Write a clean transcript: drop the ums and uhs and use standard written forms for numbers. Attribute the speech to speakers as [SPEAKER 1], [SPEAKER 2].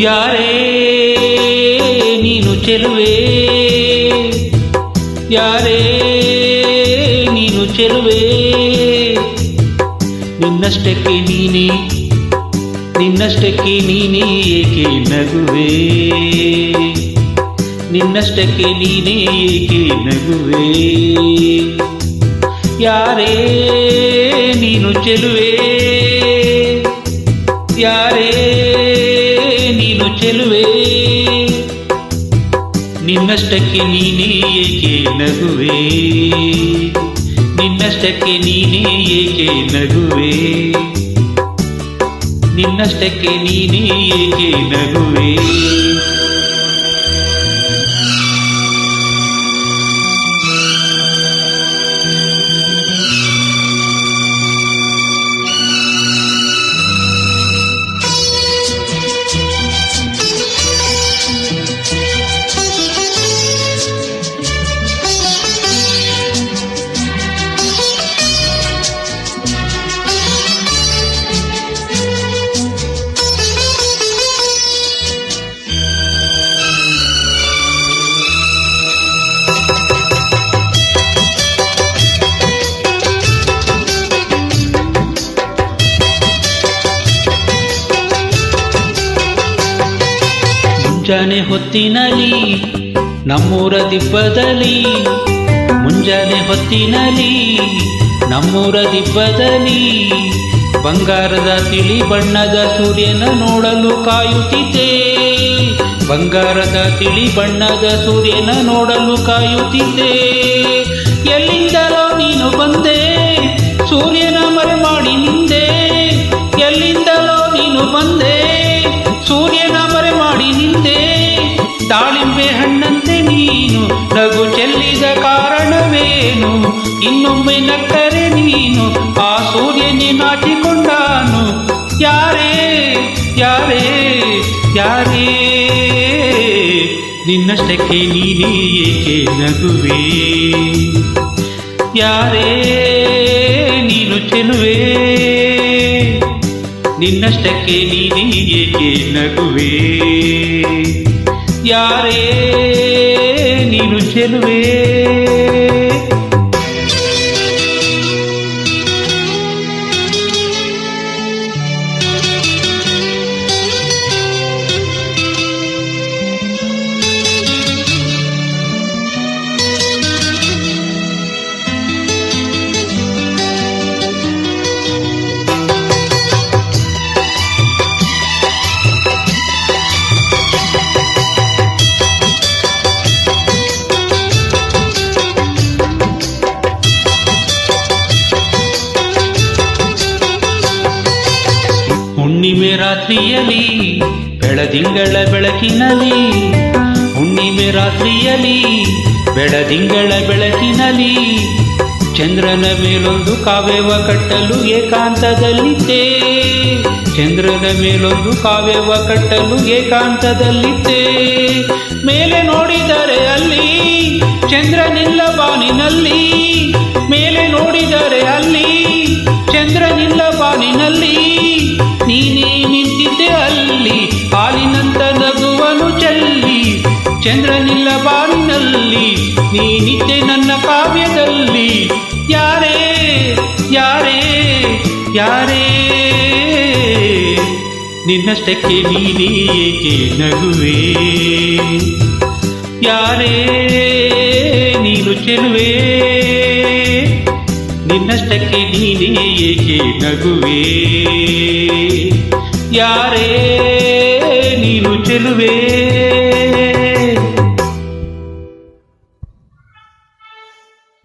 [SPEAKER 1] ಯಾರೇ ನೀನು ಚೆಲುವೆ, ಯಾರೇ ನೀನು ಚೆಲುವೆ, ನಿನ್ನಷ್ಟಕ್ಕೆ ನೀನೇ, ನಿನ್ನಷ್ಟಕ್ಕೆ ನೀನೇ ಏಕೆ ನಗುವೆ, ನಿನ್ನಷ್ಟಕ್ಕೆ ನೀನೇ ಏಕೆ ನಗುವೆ, ಯಾರೇ ನೀನು ಚೆಲುವೆ, ಯಾರೇ ನೀನು ಚೆಲುವೆ, ನಿನ್ನಷ್ಟಕ್ಕೆ ನೀನೇ ಏಕೆ ನಗುವೆ, ನಿನ್ನಷ್ಟಕ್ಕೆ ನೀನೇ ಏಕೆ ನಗುವೆ, ನಿನ್ನಷ್ಟಕ್ಕೆ ನೀನೇ ಏಕೆ ನಗುವೆ. ಮುಂಜಾನೆ ಹೊತ್ತಿನಲ್ಲಿ ನಮ್ಮೂರ ದಿಬ್ಬದಲ್ಲಿ, ಮುಂಜಾನೆ ಹೊತ್ತಿನಲ್ಲಿ ನಮ್ಮೂರ ದಿಬ್ಬದಲ್ಲಿ, ಬಂಗಾರದ ತಿಳಿ ಬಣ್ಣದ ಸೂರ್ಯನ ನೋಡಲು ಕಾಯುತ್ತಿದ್ದೆ, ಬಂಗಾರದ ತಿಳಿ ಬಣ್ಣದ ಸೂರ್ಯನ ನೋಡಲು ಕಾಯುತ್ತಿದ್ದೆ, ಎಲ್ಲಿಂದಲೋ ನೀನು ಬಂದೆ, ಸೂರ್ಯನ ಮರೆ ಮಾಡಿ ನಿಂದೆ, ಎಲ್ಲಿಂದಲೋ ನೀನು ಬಂದೆ, ಸೂರ್ಯನ ಮರೆ ಮಾಡಿ ನಿಂದೆ, ದಾಳಿಂಬೆ ಹಣ್ಣಂತೆ ನೀನು ನಗು ಚೆಲ್ಲಿದ ಕಾರಣವೇನು, ಇನ್ನೊಮ್ಮೆ ನಕ್ಕರೆ ನೀನು ಆ ಸೂರ್ಯನೇ ನಾಚಿಕೊಂಡಾನು, ಯಾರೇ ಯಾರೇ ಯಾರೇ ನಿನ್ನಷ್ಟಕ್ಕೆ ನೀನೇ ಏಕೆ ನಗುವೆ, ಯಾರೇ ನೀನು ಚೆಲುವೆ, ನಿನ್ನಷ್ಟಕ್ಕೆ ನೀನೇ ಏಕೆ ನಗುವೆ, ಯಾರೇ ನೀನು ಚೆಲುವೆ. ಹುಣ್ಣಿಮೆ ರಾತ್ರಿಯಲ್ಲಿ ಬೆಳದಿಂಗಳ ಬೆಳಕಿನಲ್ಲಿ, ಹುಣ್ಣಿಮೆ ರಾತ್ರಿಯಲ್ಲಿ ಬೆಳದಿಂಗಳ ಬೆಳಕಿನಲ್ಲಿ, ಚಂದ್ರನ ಮೇಲೊಂದು ಕಾವ್ಯವ ಕಟ್ಟಲು ಏಕಾಂತದಲ್ಲಿದ್ದೆ, ಚಂದ್ರನ ಮೇಲೊಂದು ಕಾವ್ಯವ ಕಟ್ಟಲು ಏಕಾಂತದಲ್ಲಿದ್ದೆ, ಮೇಲೆ ನೋಡಿದರೆ ಅಲ್ಲಿ ಚಂದ್ರನಿಲ್ಲ ಬಾನಿನಲ್ಲಿ, ಮೇಲೆ ನೋಡಿದರೆ ಅಲ್ಲಿ ಚಂದ್ರನಿಲ್ಲ ಬಾನಿನಲ್ಲಿ, ನೀನೇ ನಿಂತಿದ್ದೆ ಅಲ್ಲಿ ಹಾಲಿನಂತ ನಗುವನು ಚೆಲ್ಲಿ, ಚಂದ್ರನಿಲ್ಲ ಬಾನಿನಲ್ಲಿ ನೀನಿದ್ದೆ ನನ್ನ ಕಾವ್ಯದಲ್ಲಿ, ಯಾರೇ ಯಾರೇ ಯಾರೇ ನಿನ್ನಷ್ಟಕ್ಕೆ ನೀನೇ ಏಕೆ ನಗುವೆ, ಯಾರೇ ನೀನು ಚೆಲುವೆ, ನಿನ್ನಷ್ಟಕ್ಕೆ ನೀನೇ ಏಕೆ ನಗುವೆ, ಯಾರೇ ನೀನು ಚೆಲುವೆ.